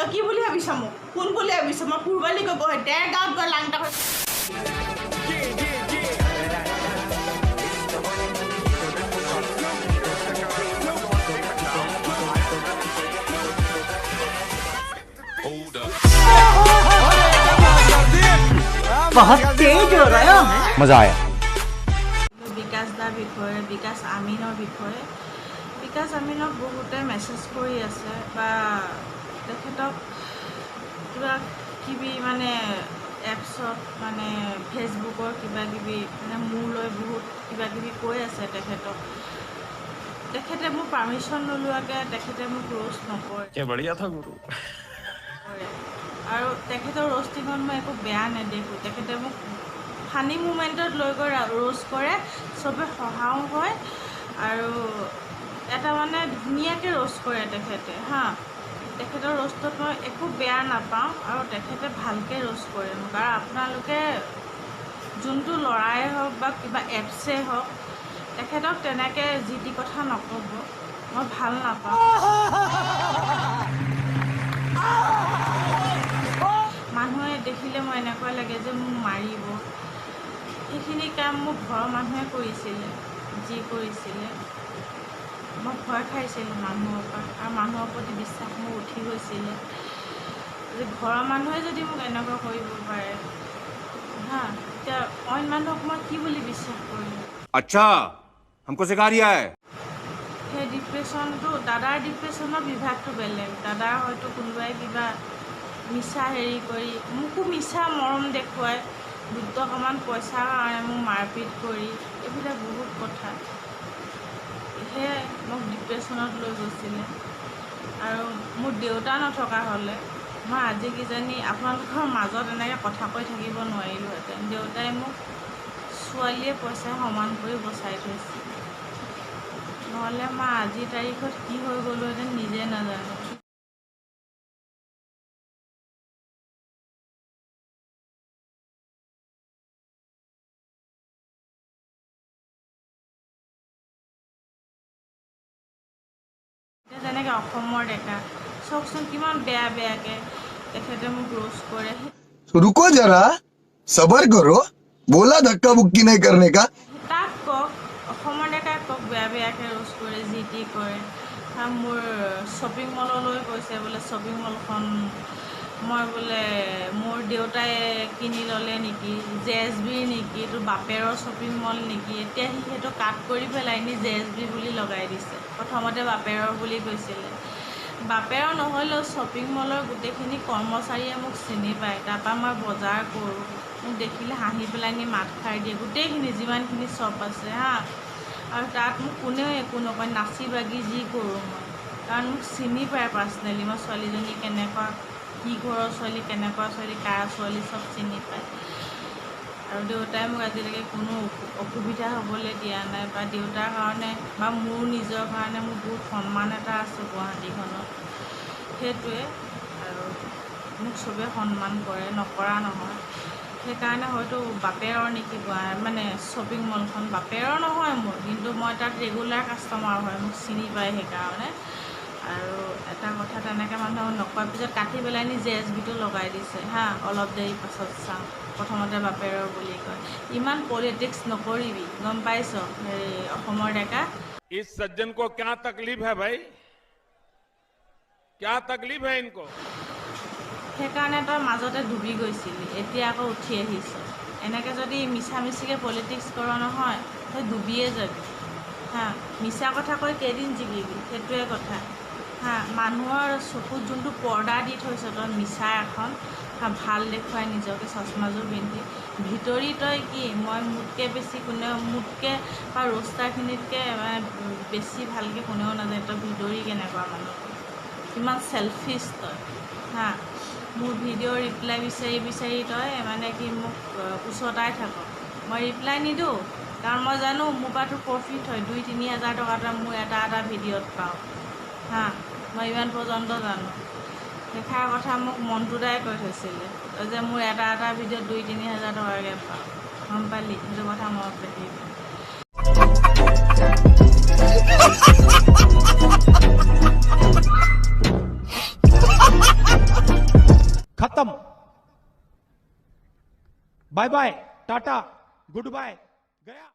তই কি বুলি ভাবিছ মোক কোন বুলি ভাবিছ মই পূৰ্বালি গৈ বহে ডেৰ গাঁৱত গৈ লাংটা बहुत तेज हो रहा है मजा आया বিকাশ দাৰ বিষয়ে বিকাশ আমিনৰ বিষয়ে বিকাশ আমিনক বহুতে মেছেজ কৰি আছে বা তেখেতক কিবা কিবি মানে এপছত মানে ফেচবুকৰ কিবা কিবি মানে মোৰ লৈ বহুত কিবা কিবি কৈ আছে তেখেতে মোক পাৰ্মিশ্যন নোলোৱাকৈ তেখেতে মোক ৰোষ্ট নকৰে बढ़िया था गुरु আৰু তেখেতৰ ৰোষ্টিঙত মই একো বেয়া নেদেখোঁ তেখেতে মোক ফানি মুমেণ্টত লৈ গৈ ৰোষ্ট কৰে চবে সহাও হয় আৰু এটা মানে ধুনীয়াকৈ ৰোষ্ট কৰে তেখেতে তেখেতৰ ৰোষ্টত মই একো বেয়া নাপাওঁ আৰু তেখেতে ভালকৈ ৰোষ্ট কৰে মোক আৰু আপোনালোকে যোনটো ল'ৰাই হওক বা কিবা এপছে হওক তেখেতক তেনেকৈ যি টি কথা নক'ব মই ভাল নাপাওঁ মানুহে দেখিলে মই এনেকুৱা লাগে যে মোক মাৰিব সেইখিনি কাম মোক ঘৰৰ মানুহে কৰিছিলে যি কৰিছিলে মই ভয় খাইছিলোঁ মানুহৰ পৰা আৰু মানুহৰ প্ৰতি বিশ্বাস মোৰ উঠি গৈছিলে যে ঘৰৰ মানুহে যদি মোক এনেকুৱা কৰিব পাৰে তেতিয়া অইন মানুহক মই কি বুলি বিশ্বাস কৰিম अच्छा हमको सिखा रिया है সেই ডিপ্ৰেশ্যনটো দাদাৰ ডিপ্ৰেশ্যনৰ বিভাগটো বেলেগ দাদাৰ হয়তো কোনোবাই কিবা মিছা হেৰি কৰি মোকো মিছা মৰম দেখুৱাই দুটকামান পইচাৰ কাৰণে মোক মাৰপিট কৰি এইবিলাক বহুত কথা সেয়াই মোক ডিপ্ৰেশ্যনত লৈ গৈছিলে আৰু মোৰ দেউতা নথকা হ'লে মই আজি কিজানি আপোনালোকৰ মাজত এনেকৈ কথা কৈ থাকিব নোৱাৰিলোহেঁতেন দেউতাই মোক ছোৱালীয়ে পইচাই সমান কৰি বচাই থৈছে নহ'লে মই আজিৰ তাৰিখত কি হৈ গ'লোহেঁতেন নিজে নাজানো যেনেকৈ অসমৰ ডেকা চাওকচোন কিমান বেয়া বেয়াকৈ তেখেতে মোক ৰোষ্ট কৰে रुको जरा सबर करो बोला धक्का बुक्की नहीं करने का তাক কওক অসমৰ ডেকাই কওক বেয়া বেয়াকৈ ৰোষ্ট কৰে যি টি কৰে মোৰ শ্বপিং মললৈ গৈছে বোলে শ্বপিং মলখন মই বোলে মোৰ দেউতাই কিনি ল'লে নেকি JSB নেকি তোৰ বাপেৰৰ শ্বপিং মল নেকি এতিয়া সি সেইটো কাট কৰি পেলাই নি JSB বুলি লগাই দিছে প্ৰথমতে বাপেৰৰ বুলি কৈছিলে বাপেৰৰ নহ'লেও শ্বপিং মলৰ গোটেইখিনি কৰ্মচাৰীয়ে মোক চিনি পায় তাৰপৰা মই বজাৰ কৰোঁ মোক দেখিলে হাঁহি পেলাই নি মাত খাই দিয়ে গোটেইখিনি যিমানখিনি শ্বপ আছে আৰু তাত মোক কোনেও একো নকয় নাচি বাগি যি কৰোঁ মই কাৰণ মোক চিনি পায় পাৰ্চনেলি মই ছোৱালীজনী কেনেকুৱা কি ঘৰৰ ছোৱালী কেনেকুৱা ছোৱালী কাৰ ছোৱালী চব চিনি পায় আৰু দেউতাই মোক আজিলৈকে কোনো অসুবিধা হ'বলৈ দিয়া নাই বা দেউতাৰ কাৰণে বা মোৰ নিজৰ কাৰণে মোৰ বহুত সন্মান এটা আছে গুৱাহাটীখনত সেইটোৱে আৰু মোক চবেই সন্মান কৰে নকৰা নহয় সেইকাৰণে হয়তো বাপেৰৰ নেকি মানে শ্বপিং মলখন বাপেৰৰ নহয় মোৰ কিন্তু মই তাত ৰেগুলাৰ কাষ্টমাৰ হয় মোক চিনি পায় সেইকাৰণে আৰু এটা কথা তেনেকৈ মানুহক নকোৱাৰ পিছত কাটি পেলাই নি JSBটো লগাই দিছে অলপ দেৰি পাছত চাওঁ প্ৰথমতে বাপেৰৰ বুলি কয় ইমান পলিটিক্স নকৰিবি গম পাইছ হেৰি অসমৰ ডেকা इस सज्जन को क्या तकलीफ है भाई क्या तकलीफ है इनको সেইকাৰণে তই মাজতে ডুবি গৈছিলি এতিয়া আকৌ উঠি আহিছ এনেকৈ যদি মিছা মিছিকৈ পলিটিক্স কৰ নহয় তই ডুবিয়ে যাবি মিছা কথা কৈ কেইদিন জিকিবি সেইটোৱে কথা মানুহৰ চকুত যোনটো পৰ্দা দি থৈছ তই মিছা এখন ভাল দেখুৱাই নিজকে চশমাযোৰ পিন্ধি ভিতৰি তই কি মই মোতকৈ বেছি কোনেও মোতকৈ বা ৰোষ্টাৰখিনিতকৈ মানে বেছি ভালকৈ কোনেও নাজানে তই ভিতৰি কেনেকুৱা মানুহ কিমান চেলফিছ তই মোৰ ভিডিঅ' ৰিপ্লাই বিচাৰি বিচাৰি তই মানে কি মোক উচতাই থাক মই ৰিপ্লাই নিদিওঁ কাৰণ মই জানো মোৰ পৰাতো প্ৰফিট হয় 2-3 হাজাৰ টকা মোৰ এটা ভিডিঅ'ত পাওঁ মই ইমান পৰ্যন্ত জানো সেইষাৰ কথা মোক মনটোদাই কৈ থৈছিলে যে মোৰ এটা ভিডিঅ'ত 2-3 হাজাৰ টকাকৈ পাওঁ গম পালি সেইটো কথা মনত ৰাখিবি खत्म। Bye bye, tata, good bye, गया।